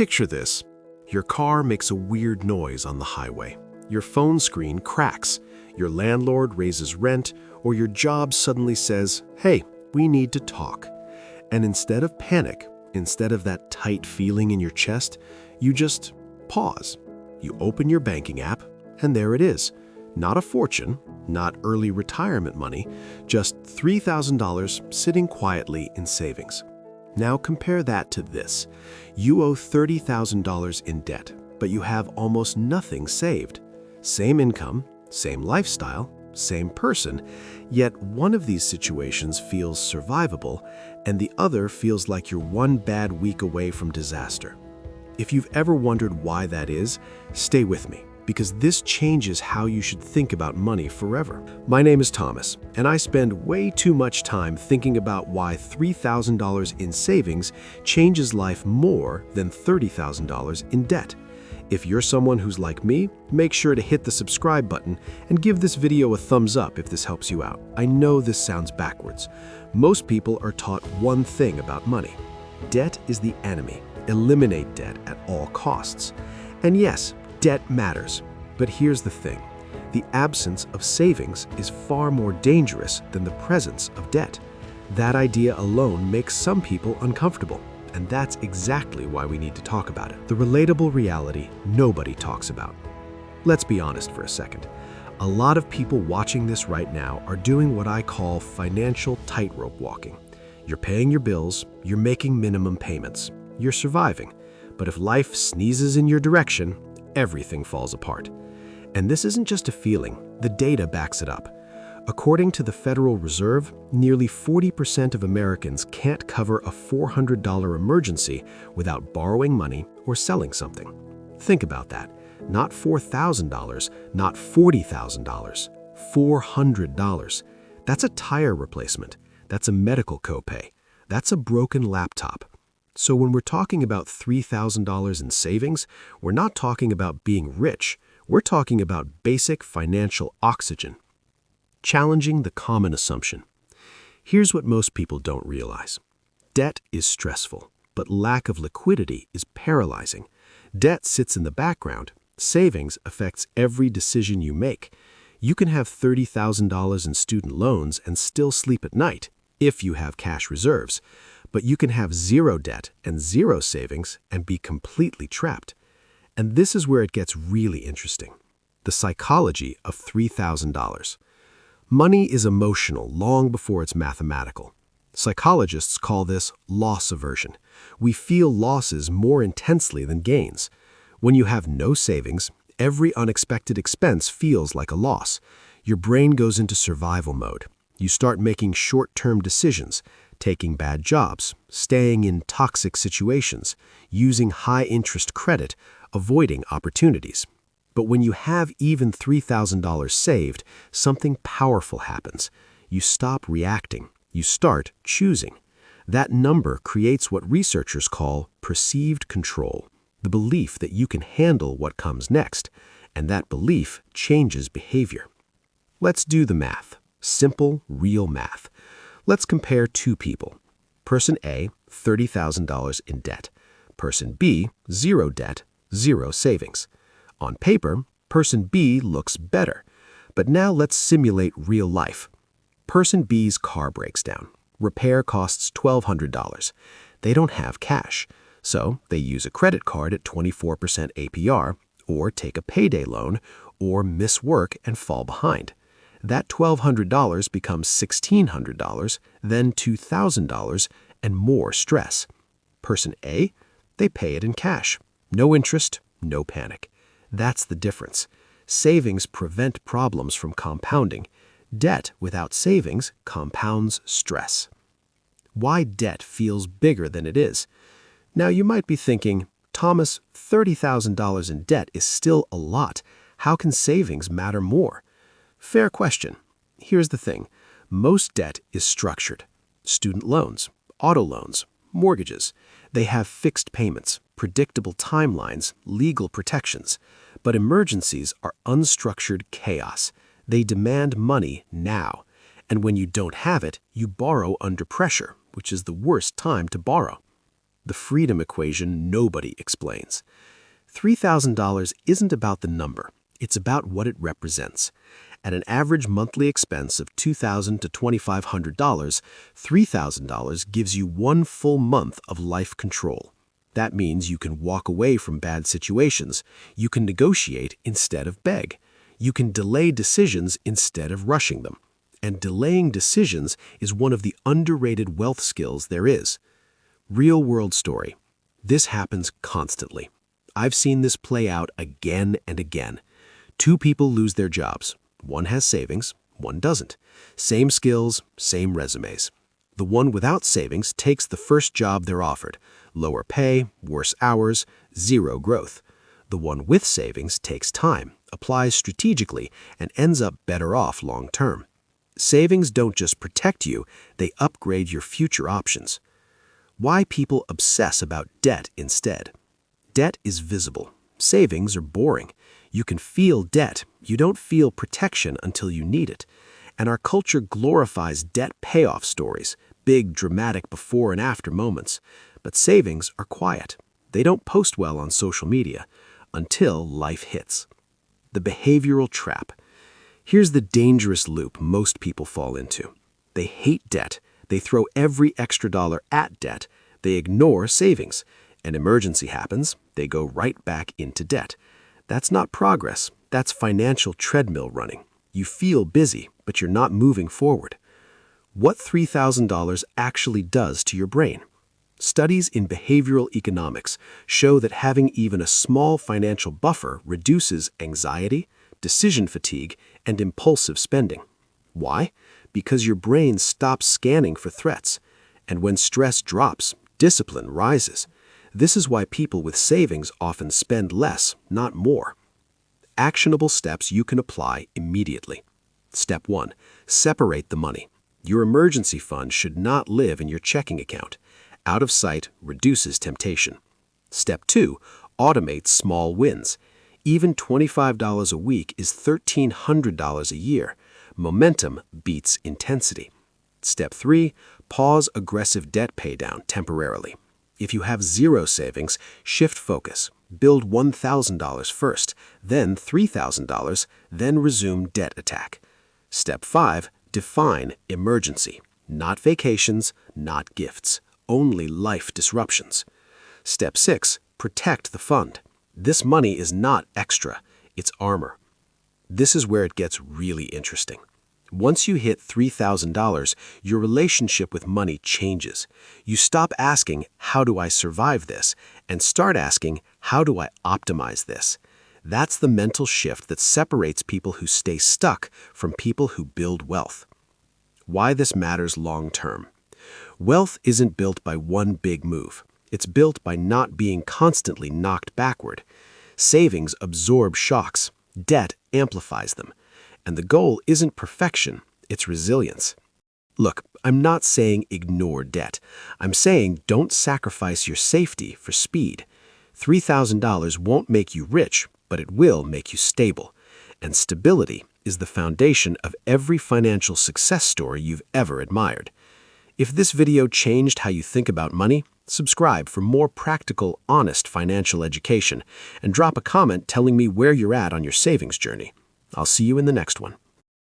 Picture this. Your car makes a weird noise on the highway. Your phone screen cracks. Your landlord raises rent, or your job suddenly says, "Hey, we need to talk." And instead of panic, instead of that tight feeling in your chest, you just pause. You open your banking app, and there it is. Not a fortune, not early retirement money, just $3,000 sitting quietly in savings. Now compare that to this. You owe $30,000 in debt, but you have almost nothing saved. Same income, same lifestyle, same person, yet one of these situations feels survivable, and the other feels like you're one bad week away from disaster. If you've ever wondered why that is, stay with me, because this changes how you should think about money forever. My name is Thomas, and I spend way too much time thinking about why $3,000 in savings changes life more than $30,000 in debt. If you're someone who's like me, make sure to hit the subscribe button and give this video a thumbs up if this helps you out. I know this sounds backwards. Most people are taught one thing about money. Debt is the enemy. Eliminate debt at all costs. And yes, debt matters. But here's the thing. The absence of savings is far more dangerous than the presence of debt. That idea alone makes some people uncomfortable. And that's exactly why we need to talk about it. The relatable reality nobody talks about. Let's be honest for a second. A lot of people watching this right now are doing what I call financial tightrope walking. You're paying your bills, you're making minimum payments, you're surviving. But if life sneezes in your direction, everything falls apart. And this isn't just a feeling, the data backs it up. According to the Federal Reserve, nearly 40% of Americans can't cover a $400 emergency without borrowing money or selling something. Think about that. Not $4,000, not $40,000, $400. That's a tire replacement. That's a medical copay. That's a broken laptop. So when we're talking about $3,000 in savings, we're not talking about being rich. We're talking about basic financial oxygen. Challenging the common assumption. Here's what most people don't realize. Debt is stressful, but lack of liquidity is paralyzing. Debt sits in the background. Savings affects every decision you make. You can have $30,000 in student loans and still sleep at night if you have cash reserves. But you can have zero debt and zero savings and be completely trapped. And this is where it gets really interesting. The psychology of $3,000. Money is emotional long before it's mathematical. Psychologists call this loss aversion. We feel losses more intensely than gains. When you have no savings, every unexpected expense feels like a loss. Your brain goes into survival mode. You start making short-term decisions, taking bad jobs, staying in toxic situations, using high-interest credit, avoiding opportunities. But when you have even $3,000 saved, something powerful happens. You stop reacting. You start choosing. That number creates what researchers call perceived control, the belief that you can handle what comes next, and that belief changes behavior. Let's do the math. Simple, real math. Let's compare two people. Person A, $30,000 in debt. Person B, zero debt, zero savings. On paper, person B looks better. But now let's simulate real life. Person B's car breaks down. Repair costs $1,200. They don't have cash, so they use a credit card at 24% APR, or take a payday loan, or miss work and fall behind. That $1,200 becomes $1,600, then $2,000, and more stress. Person A, they pay it in cash. No interest, no panic. That's the difference. Savings prevent problems from compounding. Debt without savings compounds stress. Why debt feels bigger than it is. Now you might be thinking, Thomas, $30,000 in debt is still a lot. How can savings matter more? Fair question. Here's the thing. Most debt is structured. Student loans, auto loans, mortgages. They have fixed payments, predictable timelines, legal protections. But emergencies are unstructured chaos. They demand money now. And when you don't have it, you borrow under pressure, which is the worst time to borrow. the freedom equation nobody explains. $3,000 isn't about the number, it's about what it represents. At an average monthly expense of $2,000 to $2,500, $3,000 gives you one full month of life control. That means you can walk away from bad situations, you can negotiate instead of beg, you can delay decisions instead of rushing them. And delaying decisions is one of the underrated wealth skills there is. Real-world story. This happens constantly. I've seen this play out again and again. Two people lose their jobs. One has savings, one doesn't. Same skills, same resumes. The one without savings takes the first job they're offered. Lower pay, worse hours, zero growth. The one with savings takes time, applies strategically, and ends up better off long term. Savings don't just protect you, they upgrade your future options. Why people obsess about debt instead? Debt is visible. Savings are boring. You can feel debt. You don't feel protection until you need it. And our culture glorifies debt payoff stories, big, dramatic before and after moments. But savings are quiet. They don't post well on social media until life hits. The behavioral trap. Here's the dangerous loop most people fall into. They hate debt. They throw every extra dollar at debt. They ignore savings. An emergency happens, they go right back into debt. That's not progress, that's financial treadmill running. You feel busy, but you're not moving forward. What $3,000 actually does to your brain? Studies in behavioral economics show that having even a small financial buffer reduces anxiety, decision fatigue, and impulsive spending. Why? Because your brain stops scanning for threats. And when stress drops, discipline rises. This is why people with savings often spend less, not more. Actionable steps you can apply immediately. Step 1. Separate the money. Your emergency fund should not live in your checking account. Out of sight reduces temptation. Step 2. Automate small wins. Even $25 a week is $1,300 a year. Momentum beats intensity. Step 3. Pause aggressive debt paydown temporarily. If you have zero savings, shift focus. Build $1,000 first, then $3,000, then resume debt attack. Step 5. Define emergency. Not vacations, not gifts, only life disruptions. Step 6. Protect the fund. This money is not extra, it's armor. This is where it gets really interesting. Once you hit $3,000, your relationship with money changes. You stop asking, how do I survive this? And start asking, how do I optimize this? That's the mental shift that separates people who stay stuck from people who build wealth. Why this matters long term. Wealth isn't built by one big move. It's built by not being constantly knocked backward. Savings absorb shocks. Debt amplifies them. And the goal isn't perfection, it's resilience. Look, I'm not saying ignore debt. I'm saying don't sacrifice your safety for speed. $3,000 won't make you rich, but it will make you stable. And stability is the foundation of every financial success story you've ever admired. If this video changed how you think about money, subscribe for more practical, honest financial education, and drop a comment telling me where you're at on your savings journey. I'll see you in the next one.